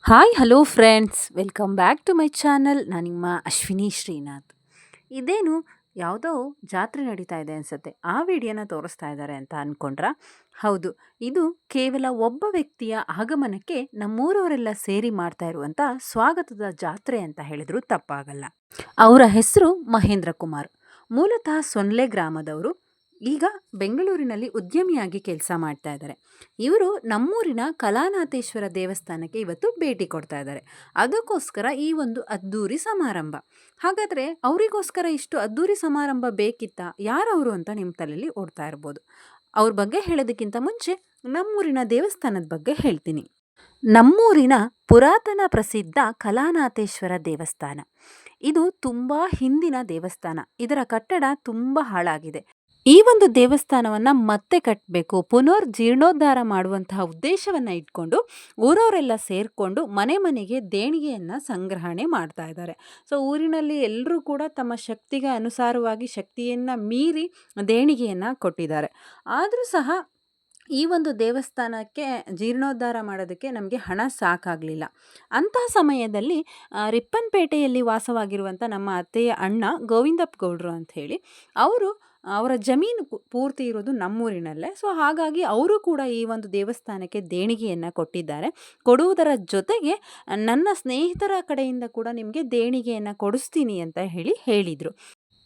Hi hello friends welcome back to my channel. ನಾನು ನಿಮ್ಮ ಅಶ್ವಿನಿ ಶ್ರೀನಾಥ್. ಇದೇನು ಯಾವುದೋ ಜಾತ್ರೆ ನಡೀತಾ ಇದೆ ಅನಿಸುತ್ತೆ, ಆ ವಿಡಿಯೋನ ತೋರಿಸ್ತಾ ಇದ್ದಾರೆ ಅಂತ ಅಂದ್ಕೊಂಡ್ರ? ಹೌದು, ಇದು ಕೇವಲ ಒಬ್ಬ ವ್ಯಕ್ತಿಯ ಆಗಮನಕ್ಕೆ ನಮ್ಮೂರವರೆಲ್ಲ ಸೇರಿ ಮಾಡ್ತಾ ಇರುವಂಥ ಸ್ವಾಗತದ ಜಾತ್ರೆ ಅಂತ ಹೇಳಿದ್ರು ತಪ್ಪಾಗಲ್ಲ. ಅವರ ಹೆಸರು ಮಹೇಂದ್ರ ಕುಮಾರ್. ಮೂಲತಃ ಸೊನ್ಲೆ ಗ್ರಾಮದವರು. ಈಗ ಬೆಂಗಳೂರಿನಲ್ಲಿ ಉದ್ಯಮಿಯಾಗಿ ಕೆಲಸ ಮಾಡ್ತಾ ಇದ್ದಾರೆ. ಇವರು ನಮ್ಮೂರಿನ ಕಲಾನಾಥೇಶ್ವರ ದೇವಸ್ಥಾನಕ್ಕೆ ಇವತ್ತು ಭೇಟಿ ಕೊಡ್ತಾ ಇದ್ದಾರೆ. ಅದಕ್ಕೋಸ್ಕರ ಈ ಒಂದು ಅದ್ದೂರಿ ಸಮಾರಂಭ. ಹಾಗಾದರೆ ಅವರಿಗೋಸ್ಕರ ಇಷ್ಟು ಅದ್ದೂರಿ ಸಮಾರಂಭ ಬೇಕಿತ್ತಾ? ಯಾರವರು ಅಂತ ನಿಮ್ಮ ತಲೆಯಲ್ಲಿ ಓಡ್ತಾ ಇರ್ಬೋದು. ಅವ್ರ ಬಗ್ಗೆ ಹೇಳೋದಕ್ಕಿಂತ ಮುಂಚೆ ನಮ್ಮೂರಿನ ದೇವಸ್ಥಾನದ ಬಗ್ಗೆ ಹೇಳ್ತೀನಿ. ನಮ್ಮೂರಿನ ಪುರಾತನ ಪ್ರಸಿದ್ಧ ಕಲಾನಾಥೇಶ್ವರ ದೇವಸ್ಥಾನ. ಇದು ತುಂಬ ಹಿಂದಿನ ದೇವಸ್ಥಾನ. ಇದರ ಕಟ್ಟಡ ತುಂಬ ಹಾಳಾಗಿದೆ. ಈ ಒಂದು ದೇವಸ್ಥಾನವನ್ನು ಮತ್ತೆ ಕಟ್ಟಬೇಕು, ಪುನರ್ ಜೀರ್ಣೋದ್ಧಾರ ಮಾಡುವಂತಹ ಉದ್ದೇಶವನ್ನು ಇಟ್ಕೊಂಡು ಊರವರೆಲ್ಲ ಸೇರಿಕೊಂಡು ಮನೆ ಮನೆಗೆ ದೇಣಿಗೆಯನ್ನು ಸಂಗ್ರಹಣೆ ಮಾಡ್ತಾ ಇದ್ದಾರೆ. ಸೊ ಊರಿನಲ್ಲಿ ಎಲ್ಲರೂ ಕೂಡ ತಮ್ಮ ಶಕ್ತಿಗೆ ಅನುಸಾರವಾಗಿ ಶಕ್ತಿಯನ್ನು ಮೀರಿ ದೇಣಿಗೆಯನ್ನು ಕೊಟ್ಟಿದ್ದಾರೆ. ಆದರೂ ಸಹ ಈ ಒಂದು ದೇವಸ್ಥಾನಕ್ಕೆ ಜೀರ್ಣೋದ್ಧಾರ ಮಾಡೋದಕ್ಕೆ ನಮಗೆ ಹಣ ಸಾಕಾಗಲಿಲ್ಲ. ಅಂತಹ ಸಮಯದಲ್ಲಿ ರಿಪ್ಪನ್ಪೇಟೆಯಲ್ಲಿ ವಾಸವಾಗಿರುವಂಥ ನಮ್ಮ ಅತ್ತೆಯ ಅಣ್ಣ ಗೋವಿಂದಪ್ಪ ಗೌಡ್ರು ಅಂತ ಹೇಳಿ, ಅವರ ಜಮೀನು ಪೂರ್ತಿ ಇರೋದು ನಮ್ಮೂರಿನಲ್ಲೇ. ಸೊ ಹಾಗಾಗಿ ಅವರು ಕೂಡ ಈ ಒಂದು ದೇವಸ್ಥಾನಕ್ಕೆ ದೇಣಿಗೆಯನ್ನು ಕೊಟ್ಟಿದ್ದಾರೆ. ಕೊಡುವುದರ ಜೊತೆಗೆ ನನ್ನ ಸ್ನೇಹಿತರ ಕಡೆಯಿಂದ ಕೂಡ ನಿಮಗೆ ದೇಣಿಗೆಯನ್ನು ಕೊಡಿಸ್ತೀನಿ ಅಂತ ಹೇಳಿದರು.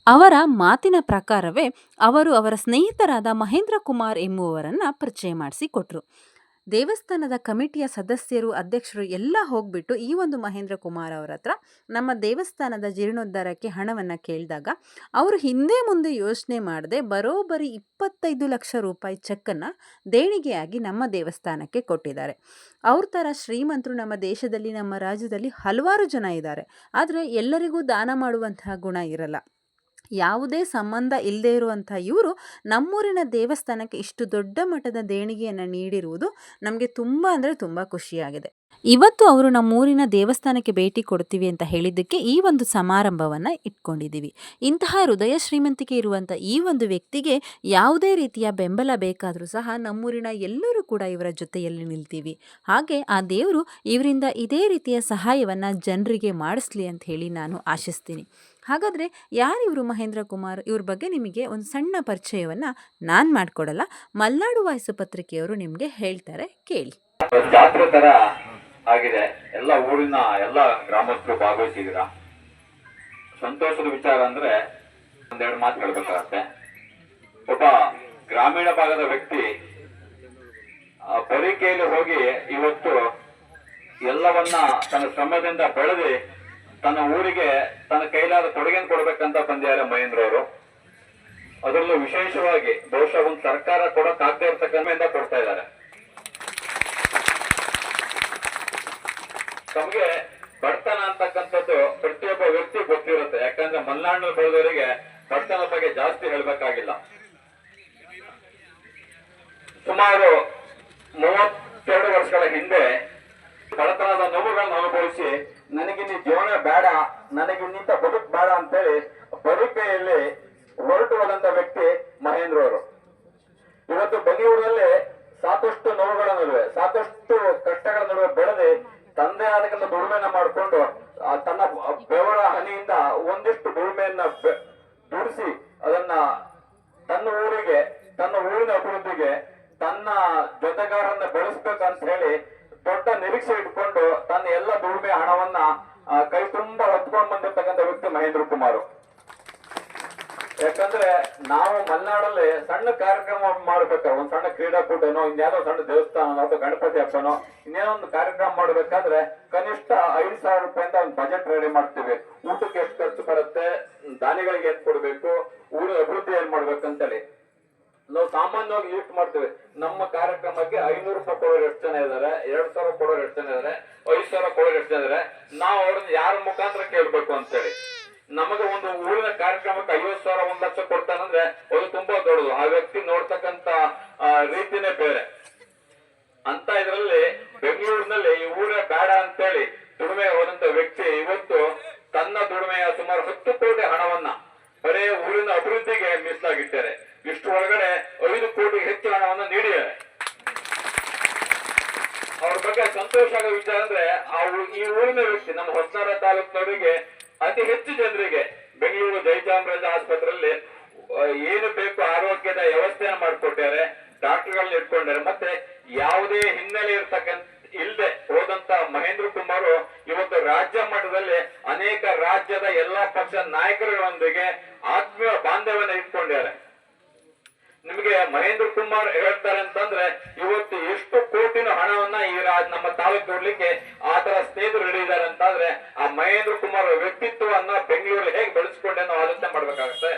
ಅವರ ಮಾತಿನ ಪ್ರಕಾರವೇ ಅವರು ಅವರ ಸ್ನೇಹಿತರಾದ ಮಹೇಂದ್ರ ಕುಮಾರ್ ಎಂಬುವರನ್ನು ಪರಿಚಯ ಮಾಡಿಸಿಕೊಟ್ರು. ದೇವಸ್ಥಾನದ ಕಮಿಟಿಯ ಸದಸ್ಯರು, ಅಧ್ಯಕ್ಷರು ಎಲ್ಲ ಹೋಗ್ಬಿಟ್ಟು ಈ ಒಂದು ಮಹೇಂದ್ರ ಕುಮಾರ್ ಅವರ ಹತ್ರ ನಮ್ಮ ದೇವಸ್ಥಾನದ ಜೀರ್ಣೋದ್ಧಾರಕ್ಕೆ ಹಣವನ್ನು ಕೇಳಿದಾಗ ಅವರು ಹಿಂದೆ ಮುಂದೆ ಯೋಚನೆ ಮಾಡದೆ ಬರೋಬ್ಬರಿ 25 ಲಕ್ಷ ರೂಪಾಯಿ ಚೆಕ್ಕನ್ನು ದೇಣಿಗೆಯಾಗಿ ನಮ್ಮ ದೇವಸ್ಥಾನಕ್ಕೆ ಕೊಟ್ಟಿದ್ದಾರೆ. ಅವ್ರ ಥರ ಶ್ರೀಮಂತರು ನಮ್ಮ ದೇಶದಲ್ಲಿ, ನಮ್ಮ ರಾಜ್ಯದಲ್ಲಿ ಹಲವಾರು ಜನ ಇದ್ದಾರೆ. ಆದರೆ ಎಲ್ಲರಿಗೂ ದಾನ ಮಾಡುವಂತಹ ಗುಣ ಇರಲ್ಲ. ಯಾವುದೇ ಸಂಬಂಧ ಇಲ್ಲದೆ ಇರುವಂಥ ಇವರು ನಮ್ಮೂರಿನ ದೇವಸ್ಥಾನಕ್ಕೆ ಇಷ್ಟು ದೊಡ್ಡ ಮಟ್ಟದ ದೇಣಿಗೆಯನ್ನು ನೀಡಿರುವುದು ನಮಗೆ ತುಂಬ ಅಂದರೆ ತುಂಬ ಖುಷಿಯಾಗಿದೆ. ಇವತ್ತು ಅವರು ನಮ್ಮೂರಿನ ದೇವಸ್ಥಾನಕ್ಕೆ ಭೇಟಿ ಕೊಡ್ತೀವಿ ಅಂತ ಹೇಳಿದ್ದಕ್ಕೆ ಈ ಒಂದು ಸಮಾರಂಭವನ್ನು ಇಟ್ಕೊಂಡಿದ್ದೀವಿ. ಇಂತಹ ಹೃದಯ ಶ್ರೀಮಂತಿಕೆ ಇರುವಂಥ ಈ ಒಂದು ವ್ಯಕ್ತಿಗೆ ಯಾವುದೇ ರೀತಿಯ ಬೆಂಬಲ ಬೇಕಾದರೂ ಸಹ ನಮ್ಮೂರಿನ ಎಲ್ಲರೂ ಕೂಡ ಇವರ ಜೊತೆಯಲ್ಲಿ ನಿಲ್ತೀವಿ. ಹಾಗೆ ಆ ದೇವರು ಇವರಿಂದ ಇದೇ ರೀತಿಯ ಸಹಾಯವನ್ನು ಜನರಿಗೆ ಮಾಡಿಸ್ಲಿ ಅಂತ ಹೇಳಿ ನಾನು ಆಶಿಸ್ತೀನಿ. ಹಾಗಾದರೆ ಯಾರಿವರು ಮಹೇಂದ್ರ ಕುಮಾರ್? ಇವ್ರ ಬಗ್ಗೆ ನಿಮಗೆ ಒಂದು ಸಣ್ಣ ಪರಿಚಯವನ್ನು ನಾನು ಮಾಡಿಕೊಡಲ್ಲ, ಮಲ್ನಾಡು ವಾಯ್ಸು ಪತ್ರಿಕೆಯವರು ನಿಮಗೆ ಹೇಳ್ತಾರೆ, ಕೇಳಿ. ಜಾತ್ರೆ ತರ ಆಗಿದೆ. ಎಲ್ಲ ಊರಿನ ಎಲ್ಲ ಗ್ರಾಮಸ್ಥರು ಭಾಗವಹಿಸಿದ್ದೀರಾ. ಸಂತೋಷದ ವಿಚಾರ ಅಂದ್ರೆ ಒಂದೆರಡು ಮಾತು ಹೇಳ್ಬೇಕಾಗತ್ತೆ. ಒಬ್ಬ ಗ್ರಾಮೀಣ ಭಾಗದ ವ್ಯಕ್ತಿ ಬರಿಕೆಯಲ್ಲಿ ಹೋಗಿ ಇವತ್ತು ಎಲ್ಲವನ್ನ ತನ್ನ ಶ್ರಮದಿಂದ ಬೆಳೆದಿ ತನ್ನ ಊರಿಗೆ ತನ್ನ ಕೈಲಾದ ಕೊಡುಗೆಯನ್ನು ಕೊಡ್ಬೇಕಂತ ಬಂದಿದ್ದಾರೆ ಮಹೇಂದ್ರ ಅವರು. ಅದರಲ್ಲೂ ವಿಶೇಷವಾಗಿ ಬಹುಶಃ ಒಂದು ಸರ್ಕಾರ ಕೊಡಕ್ಕಾಗದೇ ಇರ್ತಕ್ಕಂಥ ಕೊಡ್ತಾ ಇದ್ದಾರೆ. ತಮಗೆ ಬಡತನ ಅಂತಕ್ಕಂಥದ್ದು ಪ್ರತಿಯೊಬ್ಬ ವ್ಯಕ್ತಿ ಗೊತ್ತಿರುತ್ತೆ. ಯಾಕಂದ್ರೆ ಮಲೆನಾಡಿನಲ್ಲಿ ಬೆಳೆದವರಿಗೆ ಬಡತನ ಬಗ್ಗೆ ಜಾಸ್ತಿ ಹೇಳ್ಬೇಕಾಗಿಲ್ಲ. ಸುಮಾರು 32 ವರ್ಷಗಳ ಹಿಂದೆ ಬಡತನದ ನೋವುಗಳನ್ನು ಅನುಭವಿಸಿ ನನಗಿನ್ನ ಜೀವನ ಬೇಡ, ನನಗಿನ್ನಿಂತ ಬದುಕು ಬೇಡ ಅಂತೇಳಿ ಬದುಕೆಯಲ್ಲಿ ಹೊರಟು ಹೋದಂತ ವ್ಯಕ್ತಿ ಮಹೇಂದ್ರ ಅವರು. ಇವತ್ತು ಬೆಂಗಳೂರಿನಲ್ಲಿ ಸಾಕಷ್ಟು ನೋವುಗಳ ನಡುವೆ, ಸಾಕಷ್ಟು ಕಷ್ಟಗಳ ನಡುವೆ ಬೆಳೆದು ತಂದೆ ಆದಕ್ಕಂತ ದುಡಿಮೆಯನ್ನ ಮಾಡಿಕೊಂಡು ತನ್ನ ಬೆವರ ಹನಿಯಿಂದ ಒಂದಿಷ್ಟು ದುಡಿಮೆಯನ್ನ ದುಡಿಸಿ ಅದನ್ನ ತನ್ನ ಊರಿಗೆ, ತನ್ನ ಊರಿನ ಅಭಿವೃದ್ಧಿಗೆ, ತನ್ನ ಜೊತೆಗಾರನ್ನ ಬೆಳೆಸ್ಬೇಕಂತ ಹೇಳಿ ದೊಡ್ಡ ನಿರೀಕ್ಷೆ ಇಟ್ಕೊಂಡು ತನ್ನ ಎಲ್ಲ ದುಡಿಮೆ ಹಣವನ್ನ ಕೈ ತುಂಬಾ ಹೊತ್ಕೊಂಡ್ ಬಂದಿರ್ತಕ್ಕಂಥ ವ್ಯಕ್ತಿ ಮಹೇಂದ್ರ ಕುಮಾರ್. ಯಾಕಂದ್ರೆ ನಾವು ಮಲೆನಾಡಲ್ಲಿ ಸಣ್ಣ ಕಾರ್ಯಕ್ರಮ ಮಾಡ್ಬೇಕಾದ್ರೆ, ಒಂದ್ ಸಣ್ಣ ಕ್ರೀಡಾಕೂಟನೋ, ಇನ್ಯಾವುದೋ ಸಣ್ಣ ದೇವಸ್ಥಾನ ಅಥವಾ ಗಣಪತಿ ಹಬ್ಬನೋ ಇನ್ನೇನೋ ಒಂದು ಕಾರ್ಯಕ್ರಮ ಮಾಡ್ಬೇಕಾದ್ರೆ ಕನಿಷ್ಠ 5,000 ರೂಪಾಯಿಂದ ಒಂದು ಬಜೆಟ್ ರೆಡಿ ಮಾಡ್ತೀವಿ. ಊಟಕ್ಕೆ ಎಷ್ಟು ಖರ್ಚು ಬರುತ್ತೆ, ದಾನಿಗಳಿಗೆ ಏನ್ ಕೊಡ್ಬೇಕು, ಊರಿನ ಅಭಿವೃದ್ಧಿ ಏನ್ ಮಾಡ್ಬೇಕಂತೇಳಿ ನಾವು ಸಾಮಾನ್ಯವಾಗಿ ಲಿಸ್ಟ್ ಮಾಡ್ತೀವಿ. ನಮ್ಮ ಕಾರ್ಯಕ್ರಮಕ್ಕೆ 500 ರೂಪಾಯಿ ಕೊಡೋರು ಎಷ್ಟು ಜನ ಇದಾರೆ, 2,000 ಕೊಡೋರು ಎಷ್ಟು ಜನ ಇದಾರೆ, 5,000 ಕೊಡೋರು ಎಷ್ಟು ಜನ ಇದಾರೆ, ನಾವು ಅವ್ರನ್ನ ಯಾರ ಮುಖಾಂತರ ಕೇಳ್ಬೇಕು ಅಂತೇಳಿ. ನಮಗೆ ಒಂದು ಊರಿನ ಕಾರ್ಯಕ್ರಮಕ್ಕೆ 50,000 1 ಲಕ್ಷ ಕೊಡ್ತಾನಂದ್ರೆ ಅದು ತುಂಬಾ ದೊಡ್ಡದು. ಆ ವ್ಯಕ್ತಿ ನೋಡ್ತಕ್ಕಂತ ರೀತಿನೇ ಬೇರೆ. ಅಂತ ಇದ್ರಲ್ಲಿ ಬೆಂಗಳೂರಿನಲ್ಲಿ ಈ ಊರೇ ಬೇಡ ಅಂತೇಳಿ ದುಡಿಮೆ ಹೋದಂತ ವ್ಯಕ್ತಿ ಇವತ್ತು ತನ್ನ ದುಡಿಮೆಯ ಸುಮಾರು 10 ಕೋಟಿ ಹಣವನ್ನ ಬರೇ ಊರಿನ ಅಭಿವೃದ್ಧಿಗೆ ಮೀಸಲಾಗಿದ್ದಾರೆ. ಇಷ್ಟು ಒಳಗಡೆ 5 ಕೋಟಿಗೆ ಹೆಚ್ಚು ಹಣವನ್ನು ನೀಡಿದ್ದಾರೆ. ಅವ್ರ ಬಗ್ಗೆ ಸಂತೋಷ ಆಗೋ ವಿಚಾರ ಅಂದ್ರೆ ಈ ಊರಿನ ವ್ಯಕ್ತಿ ನಮ್ಮ ಹೊಸನಗರ ತಾಲೂಕಿನವರಿಗೆ ಅತಿ ಹೆಚ್ಚು ಜನರಿಗೆ ಬೆಂಗಳೂರು ಜಯಚಾಮರಾಜ ಆಸ್ಪತ್ರೆಯಲ್ಲಿ ಏನು ಬೇಕು ಆರೋಗ್ಯದ ವ್ಯವಸ್ಥೆಯನ್ನು ಮಾಡಿಕೊಟ್ಟಾರೆ, ಡಾಕ್ಟರ್ಗಳನ್ನ ಇಟ್ಕೊಂಡಾರೆ. ಮತ್ತೆ ಯಾವುದೇ ಹಿನ್ನೆಲೆ ಇಲ್ಲದೆ ಹೋದಂತ ಮಹೇಂದ್ರ ಕುಮಾರ್ ಇವತ್ತು ರಾಜ್ಯ ಮಟ್ಟದಲ್ಲಿ ಅನೇಕ ರಾಜ್ಯದ ಎಲ್ಲಾ ಪಕ್ಷ ನಾಯಕರುಗಳೊಂದಿಗೆ ಆತ್ಮೀಯ ಬಾಂಧವ್ಯನ ಇಟ್ಕೊಂಡಿದ್ದಾರೆ. ನಿಮಗೆ ಮಹೇಂದ್ರ ಕುಮಾರ್ ಹೇಳ್ತಾರೆ ಅಂತಂದ್ರೆ ಇವತ್ತು ಎಷ್ಟು ಕೋಟಿನ ಹಣವನ್ನ ನಮ್ಮ ತಾಲೂಕು ನೋಡ್ಲಿಕ್ಕೆ ಆತರ ಸ್ನೇಹಿತರು ಹಿಡಿದಿದ್ದಾರೆ ಅಂತಂದ್ರೆ ಆ ಮಹೇಂದ್ರ ಕುಮಾರ್ ವ್ಯಕ್ತಿತ್ವವನ್ನ ಬೆಂಗಳೂರಲ್ಲಿ ಹೇಗೆ ಬೆಳೆಸ್ಕೊಂಡೆ ನಾವು ಆಲೋಚನೆ ಮಾಡ್ಬೇಕಾಗುತ್ತೆ.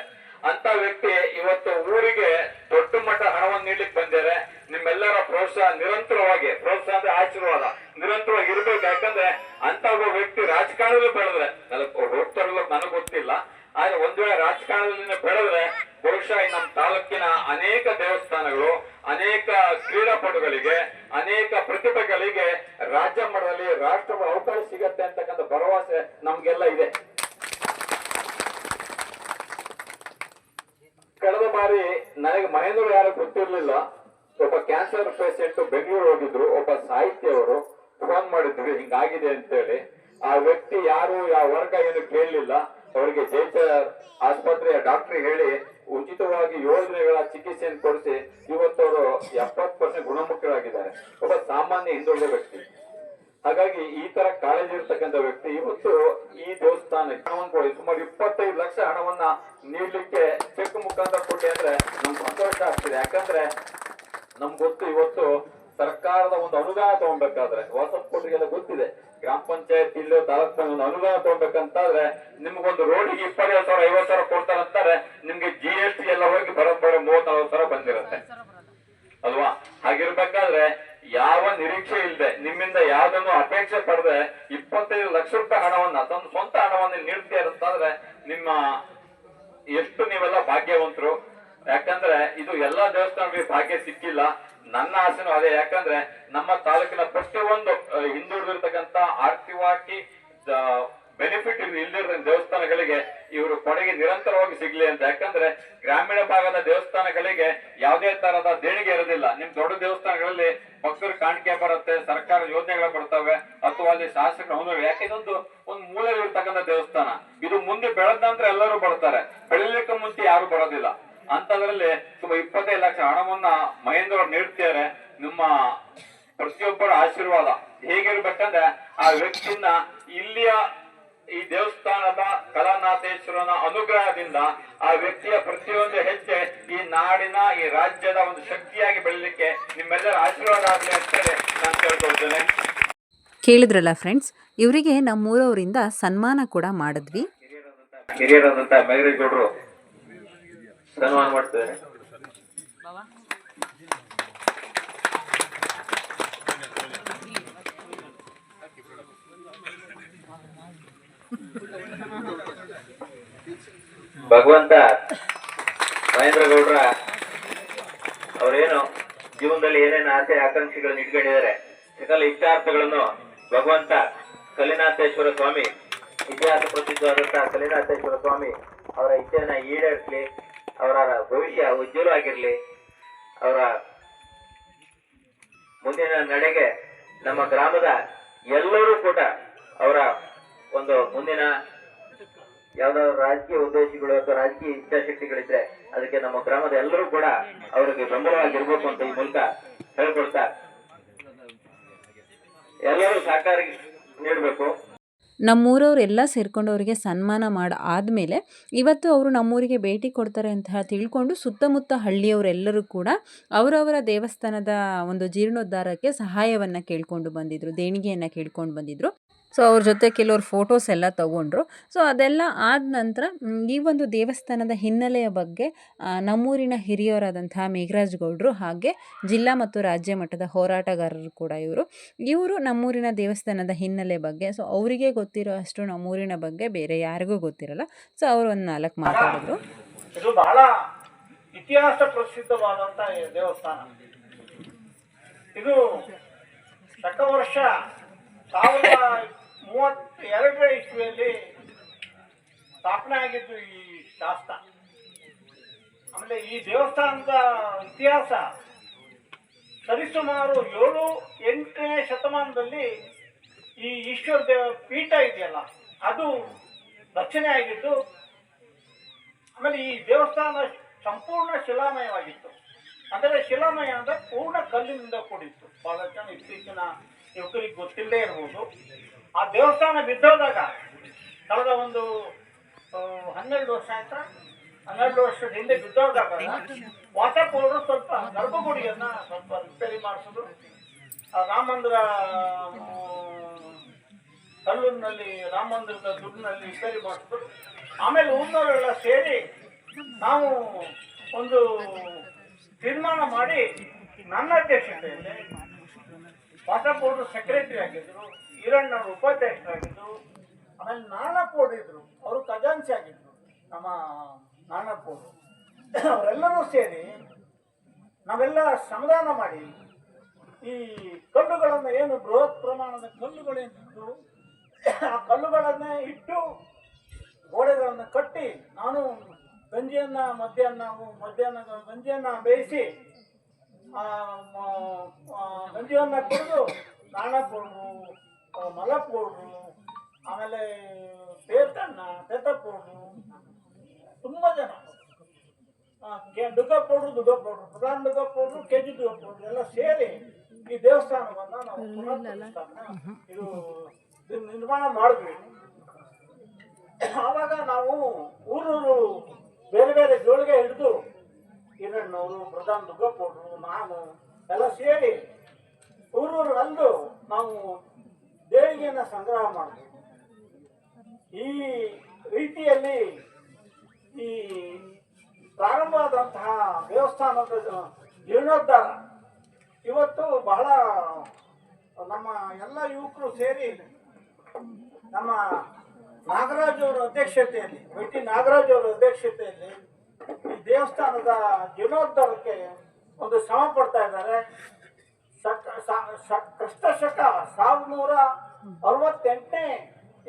ಅಂತ ವ್ಯಕ್ತಿ ಇವತ್ತು ಊರಿಗೆ ದೊಡ್ಡ ಮಟ್ಟ ಹಣವನ್ನು ನೀಡ್ಲಿಕ್ಕೆ ಬಂದಿದ್ದಾರೆ. ನಿಮ್ಮೆಲ್ಲರ ಪ್ರೋತ್ಸಾಹ ಅಂದ್ರೆ ಆಶೀರ್ವಾದ ನಿರಂತರವಾಗಿ ಇರ್ಬೇಕು. ಯಾಕಂದ್ರೆ ಅಂತ ಒಬ್ಬ ವ್ಯಕ್ತಿ ರಾಜಕಾರಣದಲ್ಲಿ ಬೆಳೆದ್ರೆ ಹೋಗ್ತಾರಲ್ಲ ನನಗೆ ಗೊತ್ತಿಲ್ಲ, ಆದ್ರೆ ಒಂದ್ ವೇಳೆ ರಾಜಕಾರಣದಲ್ಲಿ ಬೆಳೆದ್ರೆ ಬಹುಶಃ ನಮ್ಮ ತಾಲೂಕಿನ ಅನೇಕ ದೇವಸ್ಥಾನಗಳು, ಅನೇಕ ಕ್ರೀಡಾಪಟುಗಳಿಗೆ, ಅನೇಕ ಪ್ರತಿಭೆಗಳಿಗೆ ರಾಜ್ಯ ಮಟ್ಟದಲ್ಲಿ ರಾಷ್ಟ್ರ ಅವಕಾಶ ಸಿಗತ್ತೆ ಅಂತಕ್ಕಂಥ ಭರವಸೆ ನಮ್ಗೆಲ್ಲ ಇದೆ. ಕಳೆದ ಬಾರಿ ನನಗೆ ಮಹೇಂದ್ರ ಯಾರು ಗೊತ್ತಿರ್ಲಿಲ್ಲ. ಒಬ್ಬ ಕ್ಯಾನ್ಸರ್ ಪೇಷಂಟ್ ಬೆಂಗಳೂರು ಹೋಗಿದ್ರು, ಒಬ್ಬ ಸಾಹಿತ್ಯವರು ಫೋನ್ ಮಾಡಿದ್ವಿ ಹಿಂಗಾಗಿದೆ ಅಂತೇಳಿ. ಆ ವ್ಯಕ್ತಿ ಯಾರು ಯಾವ ವರ್ಗ ಏನು ಕೇಳಲಿಲ್ಲ. ಅವರಿಗೆ ಜಯಚರ್ ಆಸ್ಪತ್ರೆಯ ಡಾಕ್ಟರ್ ಹೇಳಿ ಉಚಿತವಾಗಿ 7 ದಿನಗಳ ಚಿಕಿತ್ಸೆಯನ್ನು ಕೊಡಿಸಿ ಇವತ್ತವರು 70% ಗುಣಮುಖರಾಗಿದ್ದಾರೆ. ಒಬ್ಬ ಸಾಮಾನ್ಯ ಹಿಂದುಳಿದ ವ್ಯಕ್ತಿ. ಹಾಗಾಗಿ ಈ ತರ ಕಾಳಜಿ ಇರ್ತಕ್ಕಂಥ ವ್ಯಕ್ತಿ ಇವತ್ತು ಈ ದೇವಸ್ಥಾನಕ್ಕೆ ಹಣವನ್ನು ಕೊಡಿ ಸುಮಾರು 25 ಲಕ್ಷ ಹಣವನ್ನ ನೀಡ್ಲಿಕ್ಕೆ ಚೆಕ್ ಮುಖಾಂತರ ಕೊಟ್ಟಿ ಅಂದ್ರೆ ನಮ್ಗೆ ಸಂತೋಷ ಆಗ್ತಿದೆ. ಯಾಕಂದ್ರೆ ನಮ್ಗೆ ಗೊತ್ತು ಇವತ್ತು ಸರ್ಕಾರದ ಒಂದು ಅನುದಾನ ತಗೊಳ್ಬೇಕಾದ್ರೆ ವಸತಿ ಗೊತ್ತಿದೆ, ಗ್ರಾಮ ಪಂಚಾಯತ್ ಇಲ್ಲೋ ತಾಲೂಕು ಒಂದು ಅನುದಾನ ತಗೊಳ್ಬೇಕಂತಾದ್ರೆ ನಿಮ್ಗೊಂದು ರೋಡಿಗೆ 25,000 50,000 ಕೊಡ್ತಾರಂತಾರೆ. ನಿಮ್ಗೆ GST ಎಲ್ಲ ಹೋಗಿ ಬರೋಬ್ಬರ 30,000 ಬಂದಿರುತ್ತೆ ಅಲ್ವಾ? ಹಾಗಿರ್ಬೇಕಾದ್ರೆ ಯಾವ ನಿರೀಕ್ಷೆ ಇಲ್ಲದೆ ನಿಮ್ಮಿಂದ ಯಾವ್ದನ್ನು ಅಪೇಕ್ಷೆ ಪಡೆದೆ 25 ಲಕ್ಷ ರೂಪಾಯಿ ಹಣವನ್ನ ತಮ್ಮ ಸ್ವಂತ ಹಣವನ್ನು ನೀಡ್ತೀರ ಅಂತಂದ್ರೆ ನಿಮ್ಮ ಎಷ್ಟು ನೀವೆಲ್ಲ ಭಾಗ್ಯವಂತರು. ಯಾಕಂದ್ರೆ ಇದು ಎಲ್ಲಾ ದೇವಸ್ಥಾನಗಳಿಗೆ ಭಾಗ್ಯ ಸಿಕ್ಕಿಲ್ಲ. ನನ್ನ ಆಸೆನೂ ಅದೇ. ಯಾಕಂದ್ರೆ ನಮ್ಮ ತಾಲೂಕಿನ ಪ್ರತಿಯೊಂದು ಹಿಂದುಳಿದಿರ್ತಕ್ಕಂಥ ಆರ್ಥಿಕವಾಗಿ ಬೆನಿಫಿಟ್ ಇಲ್ದಿರೋ ದೇವಸ್ಥಾನಗಳಿಗೆ ಇವರು ಕೊಡುಗೆ ನಿರಂತರವಾಗಿ ಸಿಗ್ಲಿ ಅಂತ. ಯಾಕಂದ್ರೆ ಗ್ರಾಮೀಣ ಭಾಗದ ದೇವಸ್ಥಾನಗಳಿಗೆ ಯಾವುದೇ ತರಹದ ದೇಣಿಗೆ ಇರೋದಿಲ್ಲ. ನಿಮ್ ದೊಡ್ಡ ದೇವಸ್ಥಾನಗಳಲ್ಲಿ ಭಕ್ತರು ಕಾಣಿಕೆ ಬರುತ್ತೆ, ಸರ್ಕಾರ ಯೋಜನೆಗಳು ಬರ್ತವೆ, ಅಥವಾ ಅಲ್ಲಿ ಶಾಸಕರ ಹೊಂದಿವೆ. ಯಾಕೆ ಇದೊಂದು ಮೂಲೆ ಇರ್ತಕ್ಕಂಥ ದೇವಸ್ಥಾನ. ಇದು ಮುಂದೆ ಬೆಳೆದಂದ್ರೆ ಎಲ್ಲರೂ ಬರ್ತಾರೆ, ಬೆಳಿಲಿಕ್ಕೆ ಮುಂಚೆ ಯಾರು ಬರೋದಿಲ್ಲ. ಅಂತದ್ರಲ್ಲಿ ಸುಮಾರು 25 ಲಕ್ಷ ಹಣವನ್ನ ಮಹೇಂದ್ರ ಅವರು ನೀಡ್ತಿದ್ದಾರೆ. ನಿಮ್ಮ ಪ್ರತಿಯೊಬ್ಬರ ಆಶೀರ್ವಾದ ಹೇಗಿರ್ಬೇಕಂದ್ರೆ ಆ ವ್ಯಕ್ತಿನ ಇಲ್ಲಿಯ ಈ ದೇವಸ್ಥಾನದ ಕಲಾನಾಥೇಶ್ವರನ ಅನುಗ್ರಹದಿಂದ ಆ ವ್ಯಕ್ತಿಯ ಪ್ರತಿಯೊಂದು ಹೆಜ್ಜೆ ಈ ನಾಡಿನ ಈ ರಾಜ್ಯದ ಒಂದು ಶಕ್ತಿಯಾಗಿ ಬೆಳಲಿಕ್ಕೆ ನಿಮ್ಮೆಲ್ಲರ ಆಶೀರ್ವಾದ ಆಗಲಿ ಅಂತೇಳಿ ನಾನು ಕೇಳ್ಕೊಳ್ತೇನೆ. ಕೇಳಿದ್ರಲ್ಲ ಫ್ರೆಂಡ್ಸ್, ಇವರಿಗೆ ನಮ್ಮೂರವರಿಂದ ಸನ್ಮಾನ ಕೂಡ ಮಾಡಿದ್ವಿ. ಹಿರಿಯರಾದಂತ ಮೇಘರೇಗೌಡರು ಸನ್ಮಾನ ಮಾಡ್ತಿದ್ದಾರೆ. ಭಗವಂತ ಮಹೇಂದ್ರ ಗೌಡ್ರ ಅವರೇನು ಜೀವನದಲ್ಲಿ ಏನೇನು ಆಸೆ ಆಕಾಂಕ್ಷೆಗಳನ್ನು ಇಟ್ಕೊಂಡಿದ್ದಾರೆ, ಸಕಲ ಇಷ್ಟಾರ್ಥಗಳನ್ನು ಭಗವಂತ ಕಲಿನಾಥೇಶ್ವರ ಸ್ವಾಮಿ, ಇತಿಹಾಸ ಪ್ರಸಿದ್ಧವಾದಂತಹ ಕಲಿನಾಥೇಶ್ವರ ಸ್ವಾಮಿ ಅವರ ಇಚ್ಛೆಯನ್ನ ಈಡೇರಿಸಲಿ, ಅವರ ಭವಿಷ್ಯ ಉಜ್ವಲವಾಗಿರ್ಲಿ, ಅವರ ಮುಂದಿನ ನಡೆಗೆ ನಮ್ಮ ಗ್ರಾಮದ ಎಲ್ಲರೂ ಕೂಡ ಅವರ ಒಂದು ಮುಂದಿನ ಯಾವ್ದಾದ್ರು ರಾಜಕೀಯ ಉದ್ದೇಶಗಳು ಅಥವಾ ರಾಜಕೀಯ ಇಚ್ಛಾಶಕ್ತಿಗಳಿದ್ರೆ ಅದಕ್ಕೆ ನಮ್ಮ ಗ್ರಾಮದ ಎಲ್ಲರೂ ಕೂಡ ಅವರಿಗೆ ಬೆಂಬಲವಾಗಿರ್ಬೇಕು ಅಂತ ಈ ಮೂಲಕ ಹೇಳ್ಕೊಡ್ತಾ ಎಲ್ಲರೂ ಸಹಕಾರ ನೀಡಬೇಕು. ನಮ್ಮೂರವರೆಲ್ಲ ಸೇರ್ಕೊಂಡು ಅವರಿಗೆ ಸನ್ಮಾನ ಆದಮೇಲೆ ಇವತ್ತು ಅವರು ನಮ್ಮೂರಿಗೆ ಭೇಟಿ ಕೊಡ್ತಾರೆ ಅಂತ ತಿಳ್ಕೊಂಡು ಸುತ್ತಮುತ್ತ ಹಳ್ಳಿಯವರೆಲ್ಲರೂ ಕೂಡ ಅವರವರ ದೇವಸ್ಥಾನದ ಒಂದು ಜೀರ್ಣೋದ್ಧಾರಕ್ಕೆ ಸಹಾಯವನ್ನು ಕೇಳ್ಕೊಂಡು ಬಂದಿದ್ದರು, ದೇಣಿಗೆಯನ್ನು ಕೇಳ್ಕೊಂಡು ಬಂದಿದ್ದರು. ಸೊ ಅವ್ರ ಜೊತೆ ಕೆಲವರು ಫೋಟೋಸ್ ಎಲ್ಲ ತಗೊಂಡ್ರು. ಸೊ ಅದೆಲ್ಲ ಆದ ನಂತರ ಈ ಒಂದು ದೇವಸ್ಥಾನದ ಹಿನ್ನೆಲೆಯ ಬಗ್ಗೆ ನಮ್ಮೂರಿನ ಹಿರಿಯರಾದಂತಹ ಮೇಘರಾಜ್ ಗೌಡರು ಹಾಗೆ ಜಿಲ್ಲಾ ಮತ್ತು ರಾಜ್ಯ ಮಟ್ಟದ ಹೋರಾಟಗಾರರು ಕೂಡ ಇವರು ನಮ್ಮೂರಿನ ದೇವಸ್ಥಾನದ ಹಿನ್ನೆಲೆ ಬಗ್ಗೆ ಸೊ ಅವರಿಗೆ ಗೊತ್ತಿರೋ ಅಷ್ಟು ನಮ್ಮೂರಿನ ಬಗ್ಗೆ ಬೇರೆ ಯಾರಿಗೂ ಗೊತ್ತಿರಲ್ಲ. ಸೊ ಅವರು ಒಂದು 4 ಮಾತಾಡಿದ್ರು. ಇದು ಬಹಳ ಇತಿಹಾಸ ಪ್ರಸಿದ್ಧವಾದಂಥ ದೇವಸ್ಥಾನ. ಇದು ವರ್ಷ 1032 ಇಸ್ವಿಯಲ್ಲಿ ಸ್ಥಾಪನೆ ಆಗಿದ್ದು ಈ ಶಾಸ್ತ್ರ. ಆಮೇಲೆ ಈ ದೇವಸ್ಥಾನದ ಇತಿಹಾಸ ಸರಿಸುಮಾರು 7-8ನೇ ಶತಮಾನದಲ್ಲಿ ಈ ಈಶ್ವರ ದೇವ ಪೀಠ ಇದೆಯಲ್ಲ ಅದು ರಚನೆ ಆಗಿದ್ದು. ಆಮೇಲೆ ಈ ದೇವಸ್ಥಾನ ಸಂಪೂರ್ಣ ಶಿಲಾಮಯವಾಗಿತ್ತು. ಅಂದರೆ ಶಿಲಾಮಯ ಅಂದರೆ ಪೂರ್ಣ ಕಲ್ಲಿನಿಂದ ಕೂಡಿತ್ತು. ಬಹಳ ಜನ ಇತ್ತೀಚಿನ ಯುವಕರಿಗೆ ಗೊತ್ತಿಲ್ಲದೆ ಇರ್ಬೋದು. ಆ ದೇವಸ್ಥಾನ ಬಿದ್ದೋದಾಗ ಕಳೆದ ಒಂದು 12 ವರ್ಷ ಆಯ್ತಾ, 12 ವರ್ಷದ ಹಿಂದೆ ಬಿದ್ದೋದಾಗ ವಾತಾಪೌಡರು ಸ್ವಲ್ಪ ಗರ್ಭಗುಡಿಯನ್ನ ಸ್ವಲ್ಪ ರಿಪೇರಿ ಮಾಡಿಸಿದ್ರು. ರಾಮ ಮಂದಿರ ಕಲ್ಲೂರಿನಲ್ಲಿ ರಾಮ ಮಂದಿರದ ದುಡ್ಡಿನಲ್ಲಿ ರಿಪೇರಿ ಮಾಡಿಸಿದ್ರು. ಆಮೇಲೆ ಊರಿನವರೆಲ್ಲ ಸೇರಿ ನಾವು ಒಂದು ತೀರ್ಮಾನ ಮಾಡಿ ನನ್ನ ಅಧ್ಯಕ್ಷತೆಯಲ್ಲಿ ವಾತಾಪೌಡರು ಸೆಕ್ರೆಟರಿ ಆಗಿದ್ರು, ಈರಣ್ಣವರು ಉಪಾಧ್ಯಕ್ಷರಾಗಿದ್ದರು, ಆಮೇಲೆ ನಾಣಪ್ಪೋಡು ಇದ್ರು, ಅವರು ಖಜಾನ್ಸಿ ಆಗಿದ್ರು, ನಮ್ಮ ನಾಣಪ್ಪೋಡು. ಅವರೆಲ್ಲರೂ ಸೇರಿ ನಾವೆಲ್ಲ ಶ್ರಮದಾನ ಮಾಡಿ ಈ ಕಲ್ಲುಗಳನ್ನು, ಏನು ಬೃಹತ್ ಪ್ರಮಾಣದ ಕಲ್ಲುಗಳೇನಿದ್ದು ಆ ಕಲ್ಲುಗಳನ್ನೇ ಇಟ್ಟು ಗೋಡೆಗಳನ್ನು ಕಟ್ಟಿ, ನಾನು ಮಧ್ಯಾಹ್ನ ಗಂಜಿಯನ್ನು ಬೇಯಿಸಿ ಗಂಜಿಯನ್ನು ಕುಡಿದು ನಾಣ ಪೌಡ್ರು, ಮಲ ಪೌಡ್ರು, ಆಮೇಲೆ ತೇತ ಪೌಡ್ರು, ತುಂಬ ಜನ ದುಗ್ಗ ಪೌಡ್ರು, ಪ್ರಧಾನ ದುಗ್ಗ ಪೌಡ್ರು, ಕೆಜಿ ದುಗ್ಗ ಪೌಡ್ರು ಎಲ್ಲ ಸೇರಿ ಈ ದೇವಸ್ಥಾನವನ್ನು ನಾವು ಇದು ನಿರ್ಮಾಣ ಮಾಡಿದ್ವಿ. ಆವಾಗ ನಾವು ಊರೂರು ಬೇರೆ ಬೇರೆ ಜೋಳಿಗೆ ಹಿಡಿದು ಹಿರಣ್ಣವರು, ಪ್ರಧಾನ ದುಗ್ಗ ಪೌಡ್ರು, ನಾನು ಎಲ್ಲ ಸೇರಿ ಊರೂರು ಅಂದು ನಾವು ದೇಣಿಗೆಯನ್ನು ಸಂಗ್ರಹ ಮಾಡಿದ್ವಿ. ಈ ರೀತಿಯಲ್ಲಿ ಈ ಪ್ರಾರಂಭವಾದಂತಹ ದೇವಸ್ಥಾನದ ಜೀರ್ಣೋದ್ಧಾರ ಇವತ್ತು ಬಹಳ ನಮ್ಮ ಎಲ್ಲ ಯುವಕರು ಸೇರಿ ನಮ್ಮ ನಾಗರಾಜ್ ಅವರ ಅಧ್ಯಕ್ಷತೆಯಲ್ಲಿ, ನಾಗರಾಜ್ ಅವರ ಅಧ್ಯಕ್ಷತೆಯಲ್ಲಿ ಈ ದೇವಸ್ಥಾನದ ಜೀರ್ಣೋದ್ಧಾರಕ್ಕೆ ಒಂದು ಶ್ರಮ ಪಡ್ತಾ ಇದ್ದಾರೆ. ಕ್ರಿಸ್ತ ಶಕ 1168ನೇ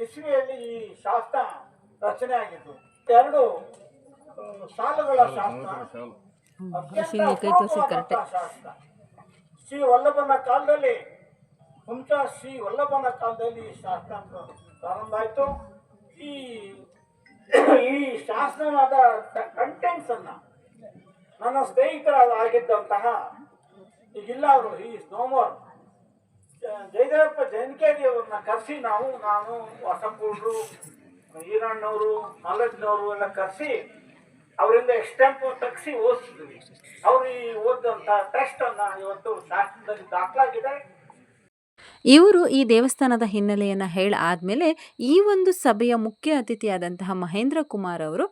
ಇಸ್ವಿಯಲ್ಲಿ ಈ ಶಾಸ್ತ್ರ ರಚನೆ ಆಗಿದ್ದು. 2 ಸಾಲುಗಳ ಶಾಸ್ತ್ರ, ಶಾಸ್ತ್ರ. ಶ್ರೀ ವಲ್ಲಭನ ಕಾಲದಲ್ಲಿ, ಶ್ರೀ ವಲ್ಲಭನ ಕಾಲದಲ್ಲಿ ಈ ಶಾಸ್ತ್ರ ಪ್ರಾರಂಭ ಆಯಿತು. ಈ ಶಾಸ್ತ್ರವಾದ ಕಂಟೆಂಟ್ಸ್ ಅನ್ನ ನನ್ನ ಸ್ನೇಹಿತರಾಗಿದ್ದಂತಹ ಈಗಿಲ್ಲ ಅವರು, ಈ ನೋಮೋರ್ ಜಯದೇವಪ್ಪ ಜೈನಕೇರಿ ಅವ್ರನ್ನ ಕರೆಸಿ ನಾನು ಹೊಸಪೂಡ್ರು, ಈರಣ್ಣವರು, ಮಲ್ಲಜ್ನವರು ಎಲ್ಲ ಕರೆಸಿ ಅವರಿಂದ ಎಕ್ಸ್ಟೆಂಪ್ ತೆಗೆಸಿ ಓದಿಸಿದ್ವಿ. ಅವರು ಈ ಓದಂಥ ಟೆಸ್ಟ್ ಅನ್ನ ಇವತ್ತು ಶಾಸ್ತ್ರದಲ್ಲಿ ದಾಖಲಾಗಿದೆ. ಇವರು ಈ ದೇವಸ್ಥಾನದ ಹಿನ್ನೆಲೆಯನ್ನು ಆದಮೇಲೆ ಈ ಒಂದು ಸಭೆಯ ಮುಖ್ಯ ಅತಿಥಿಯಾದಂತಹ ಮಹೇಂದ್ರ ಕುಮಾರ್ ಅವರು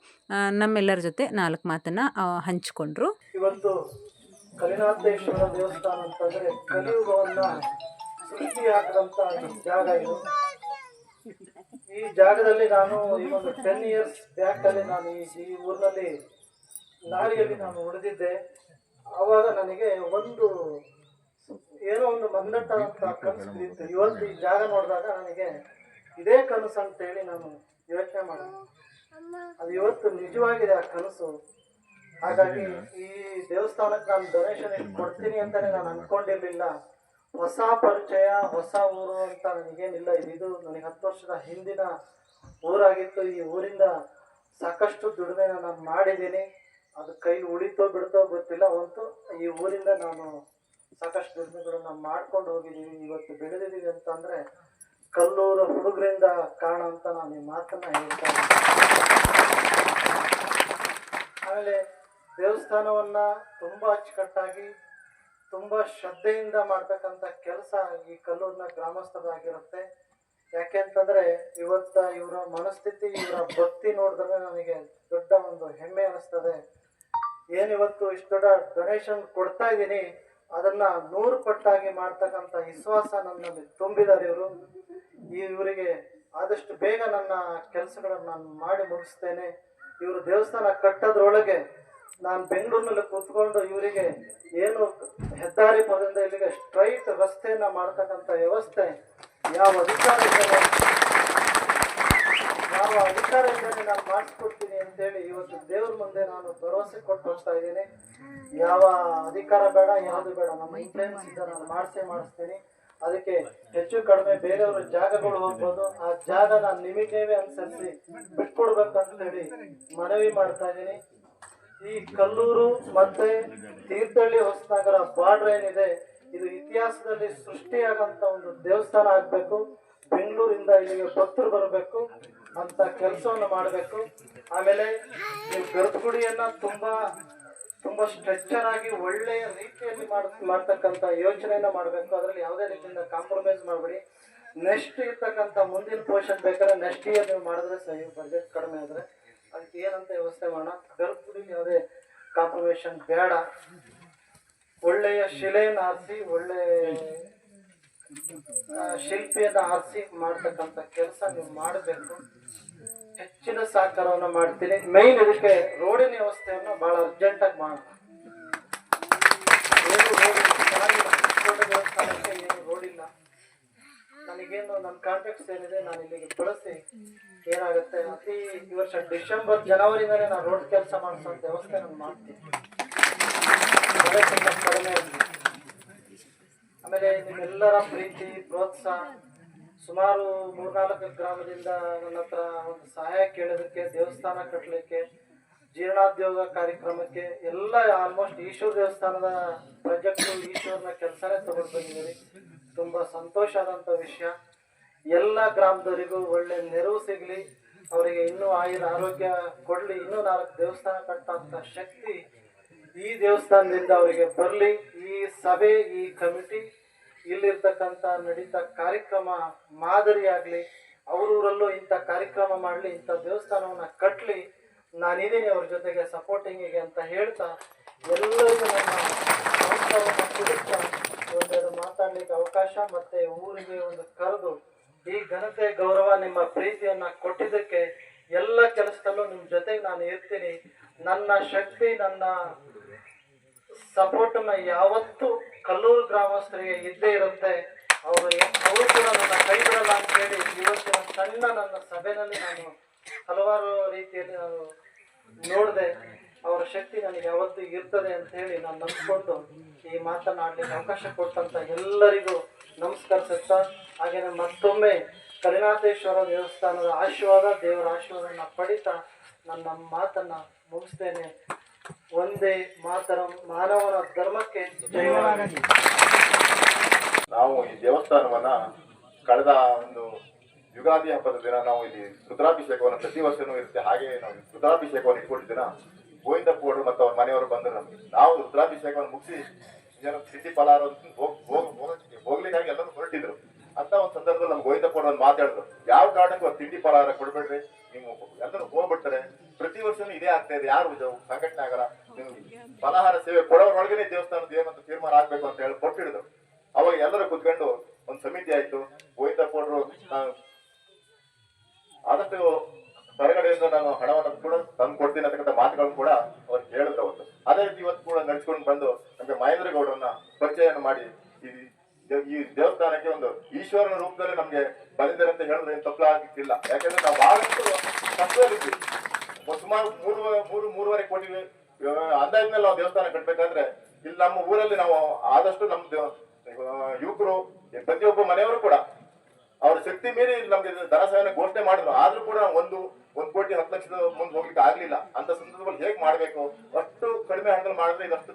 ನಮ್ಮೆಲ್ಲರ ಜೊತೆ 4 ಮಾತನ್ನು ಹಂಚಿಕೊಂಡ್ರು. ಇವತ್ತು ಕಲಿನಾಥೇಶ್ವರ ದೇವಸ್ಥಾನ ಅಂತಂದರೆ ಕಲಿಯುಗವನ್ನು ಸೃಷ್ಟಿ ಹಾಕಿದಂಥ ಜಾಗ ಇದು. ಈ ಜಾಗದಲ್ಲಿ ನಾನು ಈ ಒಂದು 10 years ಬ್ಯಾಕಲ್ಲಿ ನಾನು ಈ ಊರಿನಲ್ಲಿ ಲಾರಿಯಲ್ಲಿ ನಾನು ಉಳಿದಿದ್ದೆ. ಆವಾಗ ನನಗೆ ಏನೋ ಒಂದು ಮಂದಟ್ಟ ಅಂತ ಕನಸು ಇತ್ತು. ಇವತ್ತು ಈ ಜಾಗ ನೋಡಿದಾಗ ನನಗೆ ಇದೇ ಕನಸು ಅಂತೇಳಿ ನಾನು ಯೋಚನೆ ಮಾಡಿದೆ. ಅದು ಇವತ್ತು ನಿಜವಾಗಿದೆ ಆ ಕನಸು. ಹಾಗಾಗಿ ಈ ದೇವಸ್ಥಾನಕ್ಕೆ ನಾನು ಡೊನೇಷನ್ ಎಷ್ಟು ಕೊಡ್ತೀನಿ ಅಂತಲೇ ನಾನು ಅಂದ್ಕೊಂಡಿರಲಿಲ್ಲ. ಹೊಸ ಪರಿಚಯ, ಹೊಸ ಊರು ಅಂತ ನನಗೇನಿಲ್ಲ. ಇದು ನನಗೆ 10 ವರ್ಷದ ಹಿಂದಿನ ಊರಾಗಿತ್ತು. ಈ ಊರಿಂದ ಸಾಕಷ್ಟು ದುಡಿಮೆನ ನಾನು ಮಾಡಿದ್ದೀನಿ. ಅದು ಕೈಲಿ ಉಳಿತೋ ಬಿಡ್ತೋ ಗೊತ್ತಿಲ್ಲ. ಅಂತೂ ಈ ಊರಿಂದ ನಾನು ಸಾಕಷ್ಟು ದುಡಿಮೆಗಳನ್ನ ಮಾಡ್ಕೊಂಡು ಹೋಗಿದ್ದೀವಿ. ಇವತ್ತು ಬೆಳೆದಿದ್ದೀವಿ ಅಂತಂದರೆ ಕಲ್ಲೂರು ಹುಡುಗರಿಂದ ಕಾರಣ ಅಂತ ನಾನು ಈ ಮಾತನ್ನು ಹೇಳ್ತೇನೆ. ಆಮೇಲೆ ದೇವಸ್ಥಾನವನ್ನು ತುಂಬ ಅಚ್ಚುಕಟ್ಟಾಗಿ, ತುಂಬ ಶ್ರದ್ಧೆಯಿಂದ ಮಾಡ್ತಕ್ಕಂಥ ಕೆಲಸ ಈ ಕಲ್ಲೂರಿನ ಗ್ರಾಮಸ್ಥರಾಗಿರುತ್ತೆ. ಯಾಕೆಂತಂದರೆ ಇವರ ಮನಸ್ಥಿತಿ, ಇವರ ಭಕ್ತಿ ನೋಡಿದ್ರೆ ನನಗೆ ದೊಡ್ಡ ಒಂದು ಹೆಮ್ಮೆ ಅನ್ನಿಸ್ತದೆ. ಏನಿವತ್ತು ಇಷ್ಟು ದೊಡ್ಡ ಡೊನೇಷನ್ ಕೊಡ್ತಾ ಇದ್ದೀನಿ, ಅದನ್ನು 100 ಪಟ್ಟಾಗಿ ಮಾಡ್ತಕ್ಕಂಥ ವಿಶ್ವಾಸ ನನ್ನಲ್ಲಿ ತುಂಬಿದ್ದಾರೆ ಇವರು. ಇವರಿಗೆ ಆದಷ್ಟು ಬೇಗ ನನ್ನ ಕೆಲಸಗಳನ್ನು ನಾನು ಮಾಡಿ ಮುಗಿಸ್ತೇನೆ. ಇವರು ದೇವಸ್ಥಾನ ಕಟ್ಟೋದ್ರೊಳಗೆ ನಾನು ಬೆಂಗಳೂರಿನಲ್ಲಿ ಕೂತ್ಕೊಂಡು ಇವರಿಗೆ ಏನು ಹೆದ್ದಾರಿ ಪದದಿಂದ ಇಲ್ಲಿಗೆ ಸ್ಟ್ರೈಟ್ ರಸ್ತೆಯನ್ನು ಮಾಡ್ತಕ್ಕಂಥ ವ್ಯವಸ್ಥೆ ಯಾವ ಅಧಿಕಾರಿಗಳು ಯಾವ ಅಧಿಕಾರ ಇದ್ದೇನೆ ನಾನು ಮಾಡಿಸ್ಕೊಡ್ತೀನಿ ಅಂತೇಳಿ ಇವತ್ತು ದೇವ್ರ ಮುಂದೆ ನಾನು ಭರವಸೆ ಕೊಟ್ಟು ಹೋಗ್ತಾ ಇದ್ದೀನಿ. ಯಾವ ಅಧಿಕಾರ ಬೇಡ, ಯಾವುದು ಬೇಡ, ನಮ್ಮ ಇನ್ಫ್ಲೂಯೆನ್ಸ್ ಇಂದ ನಾನು ಮಾಡಿಸ್ತೀನಿ. ಅದಕ್ಕೆ ಹೆಚ್ಚು ಕಡಿಮೆ ಬೇರೆಯವ್ರ ಜಾಗಗಳು ಹೋಗ್ಬೋದು, ಆ ಜಾಗ ನಾನು ನಿಮಗೇವೆ ಅನುಸರಿಸಿ ಬಿಟ್ಕೊಡ್ಬೇಕಂತ ಹೇಳಿ ಮನವಿ ಮಾಡ್ತಾ ಇದ್ದೀನಿ. ಈ ಕಲ್ಲೂರು ಮತ್ತೆ ತೀರ್ಥಹಳ್ಳಿ ಹೊಸನಗರ ಬಾರ್ಡರ್ ಏನಿದೆ, ಇದು ಇತಿಹಾಸದಲ್ಲಿ ಸೃಷ್ಟಿಯಾಗಂತ ಒಂದು ದೇವಸ್ಥಾನ ಆಗ್ಬೇಕು. ಬೆಂಗಳೂರಿಂದ ಇಲ್ಲಿಗೆ ಭಕ್ತರು ಬರಬೇಕು ಅಂತ ಕೆಲಸವನ್ನು ಮಾಡಬೇಕು. ಆಮೇಲೆ ನೀವು ಗರ್ಭಗುಡಿಯನ್ನ ತುಂಬಾ ಸ್ಟ್ರೆಚರ್ ಆಗಿ ಒಳ್ಳೆಯ ರೀತಿಯಲ್ಲಿ ಮಾಡ್ತಕ್ಕಂಥ ಯೋಚನೆಯನ್ನ ಮಾಡಬೇಕು. ಅದರಲ್ಲಿ ಯಾವುದೇ ರೀತಿಯಿಂದ ಕಾಂಪ್ರಮೈಸ್ ಮಾಡಬೇಡಿ. ನೆಕ್ಸ್ಟ್ ಇರ್ತಕ್ಕಂಥ ಮುಂದಿನ ಪೋರ್ಷನ್ ಬೇಕಾದ್ರೆ ನೆಕ್ಸ್ಟ್ ಇಯರ್ ನೀವು ಮಾಡಿದ್ರೆ ಸರಿ, ಬಜೆಟ್ ಕಡಿಮೆ ಆದರೆ ಅದಕ್ಕೆ ಏನಂತ ವ್ಯವಸ್ಥೆ ಮಾಡೋಣ. ಗರ್ಭಗುಡಿ ಯಾವುದೇ ಕಾಂಪ್ರಮೈಷನ್ ಬೇಡ. ಒಳ್ಳೆಯ ಶಿಲೆಯನ್ನು ಆರಿಸಿ, ಒಳ್ಳೆ ಶಿಲ್ಪಿಯನ್ನು ಆರಿಸಿ ಮಾಡ್ತಕ್ಕಂಥ ಕೆಲಸ ನೀವು ಮಾಡಬೇಕು. ಹೆಚ್ಚಿನ ಸಹಕಾರವನ್ನು ಮಾಡ್ತೀನಿ. ಮೈನ್ ಇದಕ್ಕೆ ರೋಡಿನ ವ್ಯವಸ್ಥೆಯನ್ನು ಬಹಳ ಅರ್ಜೆಂಟಾಗಿ ಮಾಡೋಣ. ಏನು ರೋಡ್ ಚೆನ್ನಾಗಿಲ್ಲ, ದೊಡ್ಡ ದೇವಸ್ಥಾನಕ್ಕೆ ಏನು ರೋಡ್ ಇಲ್ಲ. ನನಗೇನು ನನ್ನ ಕಾಂಟ್ಯಾಕ್ಟ್ಸ್ ಏನಿದೆ ನಾನು ಇಲ್ಲಿಗೆ ಬಳಸಿ ಏನಾಗುತ್ತೆ, ಈ ವರ್ಷ ಡಿಸೆಂಬರ್ ಜನವರಿಯಿಂದಲೇ ನಾನು ರೋಡ್ ಕೆಲಸ ಮಾಡಿಸೋ ವ್ಯವಸ್ಥೆ ನಾನು ಮಾಡ್ತೀನಿ. ಅದೇ ತುಂಬ ಕಡಿಮೆ. ಆಮೇಲೆ ನಿಮ್ಮೆಲ್ಲರ ಪ್ರೀತಿ ಪ್ರೋತ್ಸಾಹ, ಸುಮಾರು 3-4 ಗ್ರಾಮದಿಂದ ನನ್ನ ಹತ್ರ ಒಂದು ಸಹಾಯ ಕೇಳೋದಕ್ಕೆ, ದೇವಸ್ಥಾನ ಕಟ್ಟಲಿಕ್ಕೆ, ಜೀರ್ಣೋದ್ಯೋಗ ಕಾರ್ಯಕ್ರಮಕ್ಕೆ ಎಲ್ಲ ಆಲ್ಮೋಸ್ಟ್ ಈಶ್ವರ ದೇವಸ್ಥಾನದ ಪ್ರಾಜೆಕ್ಟು, ಈಶ್ವರನ ಕೆಲಸನೇ ತಗೊಂಡು ಬಂದಿದ್ದೀರಿ. ತುಂಬ ಸಂತೋಷ ಆದಂಥ ವಿಷಯ. ಎಲ್ಲ ಗ್ರಾಮದವರಿಗೂ ಒಳ್ಳೆ ನೆರವು ಸಿಗಲಿ, ಅವರಿಗೆ ಇನ್ನೂ ಆರೋಗ್ಯ ಕೊಡಲಿ, ಇನ್ನೂ 4 ದೇವಸ್ಥಾನ ಕಟ್ಟೋಂಥ ಶಕ್ತಿ ಈ ದೇವಸ್ಥಾನದಿಂದ ಅವರಿಗೆ ಬರಲಿ. ಈ ಸಭೆ, ಈ ಕಮಿಟಿ, ಇಲ್ಲಿರ್ತಕ್ಕಂಥ ನಡೀತಾ ಕಾರ್ಯಕ್ರಮ ಮಾದರಿಯಾಗಲಿ. ಅವರೂರಲ್ಲೂ ಇಂಥ ಕಾರ್ಯಕ್ರಮ ಮಾಡಲಿ, ಇಂಥ ದೇವಸ್ಥಾನವನ್ನು ಕಟ್ಟಲಿ. ನಾನಿದ್ದೀನಿ ಅವ್ರ ಜೊತೆಗೆ ಸಪೋರ್ಟಿಂಗಿಗೆ ಅಂತ ಹೇಳ್ತಾ, ಎಲ್ಲರಿಗೂ ನನ್ನ ನಮಸ್ಕಾರವನ್ನು ತಿಳಿಸ್ತಾ ಒಂದೆರಡು ಮಾತಾಡ್ಲಿಕ್ಕೆ ಅವಕಾಶ ಮತ್ತೆ ಊರಿಗೆ ಒಂದು ಕರೆದು ಈ ಘನತೆ ಗೌರವ ನಿಮ್ಮ ಪ್ರೀತಿಯನ್ನ ಕೊಟ್ಟಿದ್ದಕ್ಕೆ ಎಲ್ಲ ಕೆಲಸದಲ್ಲೂ ನಿಮ್ಮ ಜೊತೆಗೆ ನಾನು ಇರ್ತೀನಿ. ನನ್ನ ಶಕ್ತಿ, ನನ್ನ ಸಪೋರ್ಟನ್ನ ಯಾವತ್ತೂ ಕಲ್ಲೂರು ಗ್ರಾಮಸ್ಥರಿಗೆ ಇದ್ದೇ ಇರುತ್ತೆ. ಅವರು ಕೂಡ ನನ್ನ ಕೈ ಬಿಡಲ್ಲ ಅಂತೇಳಿ ಇವತ್ತಿನ ಸಣ್ಣ ನನ್ನ ಸಭೆಯಲ್ಲಿ ನಾನು ಹಲವಾರು ರೀತಿಯಲ್ಲಿ ನಾನು ನೋಡಿದೆ. ಅವರ ಶಕ್ತಿ ನನಗೆ ಯಾವತ್ತೂ ಇರ್ತದೆ ಅಂತ ಹೇಳಿ ನಾನು ನಂಬಿಕೊಂಡು ಈ ಮಾತನಾಡಲಿಕ್ಕೆ ಅವಕಾಶ ಕೊಟ್ಟಂತ ಎಲ್ಲರಿಗೂ ನಮಸ್ಕರಿಸುತ್ತಾ, ಹಾಗೆಯೇ ಮತ್ತೊಮ್ಮೆ ಕರಿನಾಥೇಶ್ವರ ದೇವಸ್ಥಾನದ ಆಶೀರ್ವಾದ, ದೇವರ ಆಶೀರ್ವಾದನ ಪಡಿತಾ ನನ್ನ ಮಾತನ್ನ ಮುಗಿಸ್ತೇನೆ. ಒಂದೇ ಮಾತರಂ, ಮಾನವನ ಧರ್ಮಕ್ಕೆ ಜಯವಾಗಲಿ. ನಾವು ಈ ದೇವಸ್ಥಾನವನ್ನ ಕಳೆದ ಒಂದು ಯುಗಾದಿ ಹಬ್ಬದ ದಿನ ನಾವು ಇಲ್ಲಿ ರುದ್ರಾಭಿಷೇಕವನ್ನು ಪ್ರತಿ ವರ್ಷನೂ ಇರುತ್ತೆ. ಹಾಗೆ ನಾವು ರುದ್ರಾಭಿಷೇಕವನ್ನು ಇಟ್ಕೊಂಡಿದ್ದ ಗೋವಿಂದಪ್ಪವರು ಮತ್ತು ಅವ್ರ ಮನೆಯವರು ಬಂದರು. ನಮ್ಗೆ ನಾವು ರುದ್ರಾಭಿಷೇಕವನ್ನು ಮುಗಿಸಿ ಜನ ತಿಥಿ ಫಲಾರ ಹೋಗ್ಲಿಕ್ಕಾಗಿ ಎಲ್ಲರೂ ಹೊರಟಿದ್ರು. ಅಂತ ಒಂದು ಸಂದರ್ಭದಲ್ಲಿ ನಮ್ಮ ಗೋವಿಂದಪ್ಪವರು ಒಂದು ಮಾತಾಡಿದ್ರು, ಯಾವ ಕಾರಣಕ್ಕೂ ಒಂದು ತಿಂಡಿ ಫಲಾರ ಕೊಡ್ಬೇಡ್ರಿ, ನೀವು ಎಲ್ಲರೂ ಹೋಗ್ಬಿಡ್ತಾರೆ. ಪ್ರತಿ ವರ್ಷನೂ ಇದೇ ಆಗ್ತಾ ಇದೆ, ಯಾರು ಸಂಘಟನೆ ಆಗಲ್ಲ, ನೀವು ಫಲಾಹಾರ ಸೇವೆ ಕೊಡೋರೊಳಗನೆ ದೇವಸ್ಥಾನದ ಏನಂತ ತೀರ್ಮಾನ ಆಗ್ಬೇಕು ಅಂತ ಹೇಳಿ ಕೊಟ್ಟಿಡಿದ್ರು. ಅವಾಗ ಎಲ್ಲರೂ ಕುತ್ಕೊಂಡು ಒಂದು ಸಮಿತಿ ಆಯ್ತು. ಗೋವಿಂದಪ್ಪವರು ಆದಷ್ಟು ಹೊರಗಡೆಯಿಂದ ನಾನು ಹಣವನ್ನು ಕೂಡ ತಂದು ಕೊಡ್ತೀನಿ ಅಂತಕ್ಕಂಥ ಮಾತುಗಳನ್ನು ಕೂಡ ಅವ್ರು ಹೇಳಿದ್ರು ಅವತ್ತು. ಅದೇ ರೀತಿ ಇವತ್ತು ಕೂಡ ನಡೆಸ್ಕೊಂಡು ಬಂದು ನಮಗೆ ಮಹೇಂದ್ರಗೌಡರನ್ನ ಪರಿಚಯವನ್ನು ಮಾಡಿ ಈ ದೇವಸ್ಥಾನಕ್ಕೆ ಒಂದು ಈಶ್ವರನ ರೂಪದಲ್ಲಿ ನಮ್ಗೆ ಬಂದಿದ್ದಾರೆ ಅಂತ ಹೇಳಿದ್ರೆ ಏನು ತಪ್ಪಲಾಗಿಲ್ಲ. ಯಾಕಂದ್ರೆ ನಾವು ಬಹಳಷ್ಟು ಕಷ್ಟದಲ್ಲಿದ್ವಿ. ಸುಮಾರು 3.5 ಕೋಟಿ ಅಂದಾಜಿನಲ್ಲಿ ನಾವು ದೇವಸ್ಥಾನ ಕಟ್ಟಬೇಕಾದ್ರೆ ಇಲ್ಲಿ ನಮ್ಮ ಊರಲ್ಲಿ ನಾವು ಆದಷ್ಟು ನಮ್ಮ ಯುವಕರು ಪ್ರತಿಯೊಬ್ಬ ಮನೆಯವರು ಕೂಡ ಅವ್ರ ಶಕ್ತಿ ಮೀರಿ ನಮ್ಗೆ ಧನ ಸಹಾಯನ ಘೋಷಣೆ ಮಾಡಿದ್ರು. ಆದ್ರೂ ಕೂಡ 1 ಕೋಟಿ 10 ಲಕ್ಷದ ಮುಂದೆ ಹೋಗ್ಲಿಕ್ಕೆ ಆಗ್ಲಿಲ್ಲ. ಅಂತ ಸಂದರ್ಭದಲ್ಲಿ ಹೇಗ್ ಮಾಡ್ಬೇಕು, ಅಷ್ಟು ಕಡಿಮೆ ಹಣದಲ್ಲಿ ಮಾಡಿದ್ರೆ ಇದಷ್ಟು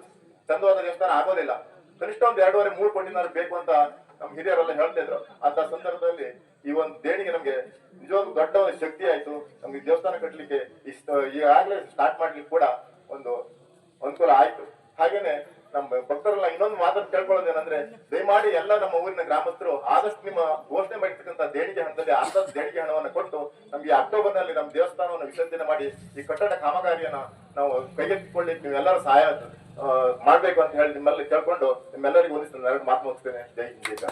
ಚಂದವಾದ ದೇವಸ್ಥಾನ ಆಗೋದಿಲ್ಲ. ಕನಿಷ್ಠ ಒಂದು 2.5-3 ಕೋಟಿನಾರು ಬೇಕು ಅಂತ ನಮ್ ಹಿರಿಯರೆಲ್ಲ ಹೇಳ್ತಾ ಇದ್ರು. ಅಂತ ಸಂದರ್ಭದಲ್ಲಿ ಈ ಒಂದು ದೇಣಿಗೆ ನಮ್ಗೆ ನಿಜವಾಗ್ಲೂ ದೊಡ್ಡ ಒಂದು ಶಕ್ತಿ ಆಯ್ತು. ನಮ್ಗೆ ದೇವಸ್ಥಾನ ಕಟ್ಟಲಿಕ್ಕೆ ಈಗಾಗಲೇ ಸ್ಟಾರ್ಟ್ ಮಾಡ್ಲಿಕ್ಕೆ ಕೂಡ ಒಂದು ಅನುಕೂಲ ಆಯ್ತು. ಹಾಗೇನೆ ನಮ್ಮ ಭಕ್ತರೆಲ್ಲ ಇನ್ನೊಂದು ಮಾತನ್ನು ಕೇಳ್ಕೊಳ್ಳೋದೇನಂದ್ರೆ, ದಯಮಾಡಿ ಎಲ್ಲ ನಮ್ಮ ಊರಿನ ಗ್ರಾಮಸ್ಥರು ಆದಷ್ಟು ನಿಮ್ಮ ಘೋಷಣೆ ಮಾಡಿರ್ತಕ್ಕಂಥ ದೇಣಿಗೆ ಹಣದಲ್ಲಿ ಅರ್ಧ ದೇಣಿಗೆ ಹಣವನ್ನು ಕೊಟ್ಟು ನಮ್ಗೆ ಅಕ್ಟೋಬರ್ ನಲ್ಲಿ ನಮ್ಮ ದೇವಸ್ಥಾನವನ್ನು ವಿಸರ್ಜನೆ ಮಾಡಿ ಈ ಕಟ್ಟಡ ಕಾಮಗಾರಿಯನ್ನ ನಾವು ಕೈಗೆತ್ತಿಕೊಳ್ಳಿಕ್ಕೆ ನೀವೆಲ್ಲರೂ ಸಹಾಯ ಮಾಡ್ಬೇಕು ಅಂತ ಹೇಳಿ ನಿಮ್ಮಲ್ಲಿ ಕೇಳ್ಕೊಂಡು ನಿಮ್ಮೆಲ್ಲರಿಗೂ ಒಂದಿಷ್ಟು 2 ಮಾತು ಮುಗಿಸ್ತೇನೆ. ಜೈ ಹಿಂದ್.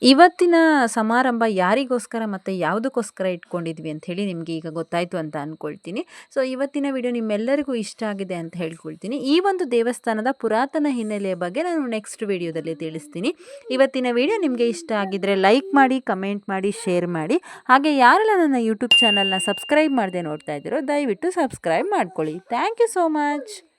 ಇವತ್ತಿನ ಸಮಾರಂಭ ಯಾರಿಗೋಸ್ಕರ ಮತ್ತು ಯಾವುದಕ್ಕೋಸ್ಕರ ಇಟ್ಕೊಂಡಿದ್ವಿ ಅಂತ ಹೇಳಿ ನಿಮಗೆ ಈಗ ಗೊತ್ತಾಯಿತು ಅಂತ ಅಂದ್ಕೊಳ್ತೀನಿ. ಸೊ ಇವತ್ತಿನ ವಿಡಿಯೋ ನಿಮ್ಮೆಲ್ಲರಿಗೂ ಇಷ್ಟ ಆಗಿದೆ ಅಂತ ಹೇಳ್ಕೊಳ್ತೀನಿ. ಈ ಒಂದು ದೇವಸ್ಥಾನದ ಪುರಾತನ ಹಿನ್ನೆಲೆಯ ಬಗ್ಗೆ ನಾನು ನೆಕ್ಸ್ಟ್ ವಿಡಿಯೋದಲ್ಲಿ ತಿಳಿಸ್ತೀನಿ. ಇವತ್ತಿನ ವಿಡಿಯೋ ನಿಮಗೆ ಇಷ್ಟ ಆಗಿದ್ದರೆ ಲೈಕ್ ಮಾಡಿ, ಕಮೆಂಟ್ ಮಾಡಿ, ಶೇರ್ ಮಾಡಿ. ಹಾಗೆ ಯಾರೆಲ್ಲ ನನ್ನ ಯೂಟ್ಯೂಬ್ ಚಾನಲ್ನ ಸಬ್ಸ್ಕ್ರೈಬ್ ಮಾಡದೆ ನೋಡ್ತಾ ಇದ್ದೀರೋ ದಯವಿಟ್ಟು ಸಬ್ಸ್ಕ್ರೈಬ್ ಮಾಡ್ಕೊಳ್ಳಿ. Thank you so much.